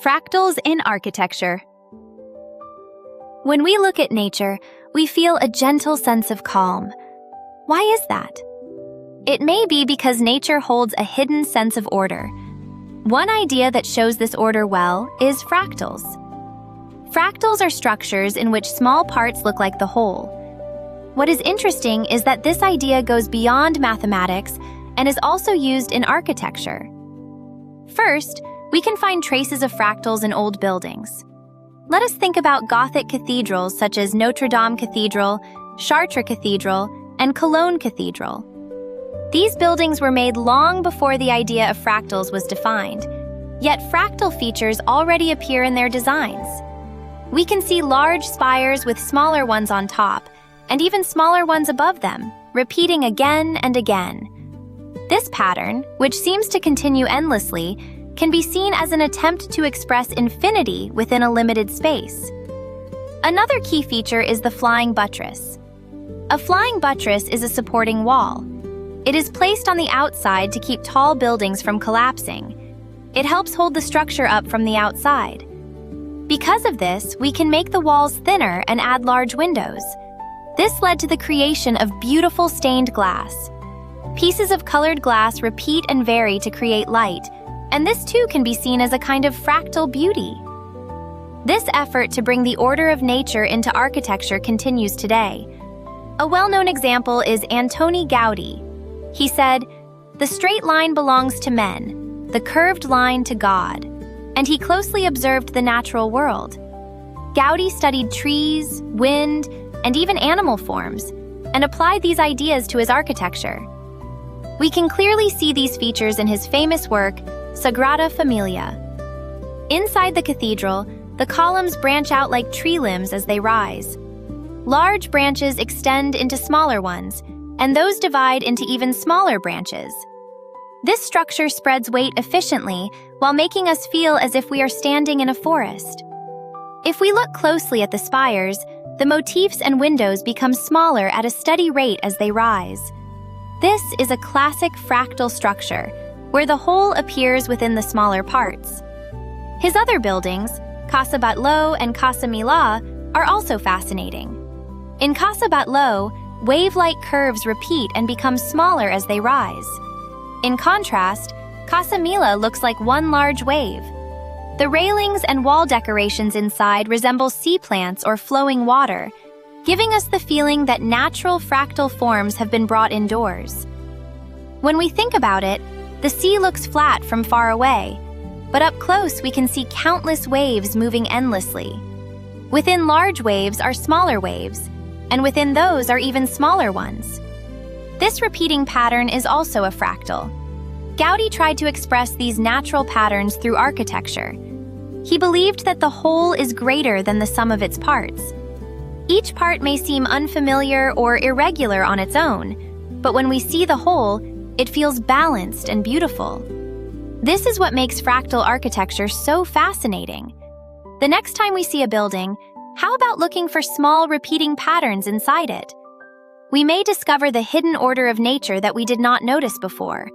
Fractals in architecture. When we look at nature, we feel a gentle sense of calm. Why is that? It may be because nature holds a hidden sense of order. One idea that shows this order well is fractals. Fractals are structures in which small parts look like the whole. What is interesting is that this idea goes beyond mathematics and is also used in architecture. First, we can find traces of fractals in old buildings. Let us think about Gothic cathedrals such as Notre Dame Cathedral, Chartres Cathedral, and Cologne Cathedral. These buildings were made long before the idea of fractals was defined, yet fractal features already appear in their designs. We can see large spires with smaller ones on top, and even smaller ones above them, repeating again and again. This pattern, which seems to continue endlessly, can be seen as an attempt to express infinity within a limited space. Another key feature is the flying buttress. A flying buttress is a supporting wall. It is placed on the outside to keep tall buildings from collapsing. It helps hold the structure up from the outside. Because of this, we can make the walls thinner and add large windows. This led to the creation of beautiful stained glass. Pieces of colored glass repeat and vary to create light, and this too can be seen as a kind of fractal beauty. This effort to bring the order of nature into architecture continues today. A well-known example is Antoni Gaudí. He said, "The straight line belongs to men, the curved line to God," and he closely observed the natural world. Gaudí studied trees, wind, and even animal forms, and applied these ideas to his architecture. We can clearly see these features in his famous work, Sagrada Familia. Inside the cathedral, the columns branch out like tree limbs as they rise. Large branches extend into smaller ones, and those divide into even smaller branches. This structure spreads weight efficiently while making us feel as if we are standing in a forest. If we look closely at the spires, the motifs and windows become smaller at a steady rate as they rise. This is a classic fractal structure, where the whole appears within the smaller parts. His other buildings, Casa Batlló and Casa Milà, are also fascinating. In Casa Batlló, wave-like curves repeat and become smaller as they rise. In contrast, Casa Milà looks like one large wave. The railings and wall decorations inside resemble sea plants or flowing water, giving us the feeling that natural fractal forms have been brought indoors. When we think about it, the sea looks flat from far away, but up close we can see countless waves moving endlessly. Within large waves are smaller waves, and within those are even smaller ones. This repeating pattern is also a fractal. Gaudí tried to express these natural patterns through architecture. He believed that the whole is greater than the sum of its parts. Each part may seem unfamiliar or irregular on its own, but when we see the whole, it feels balanced and beautiful. This is what makes fractal architecture so fascinating. The next time we see a building, how about looking for small repeating patterns inside it? We may discover the hidden order of nature that we did not notice before.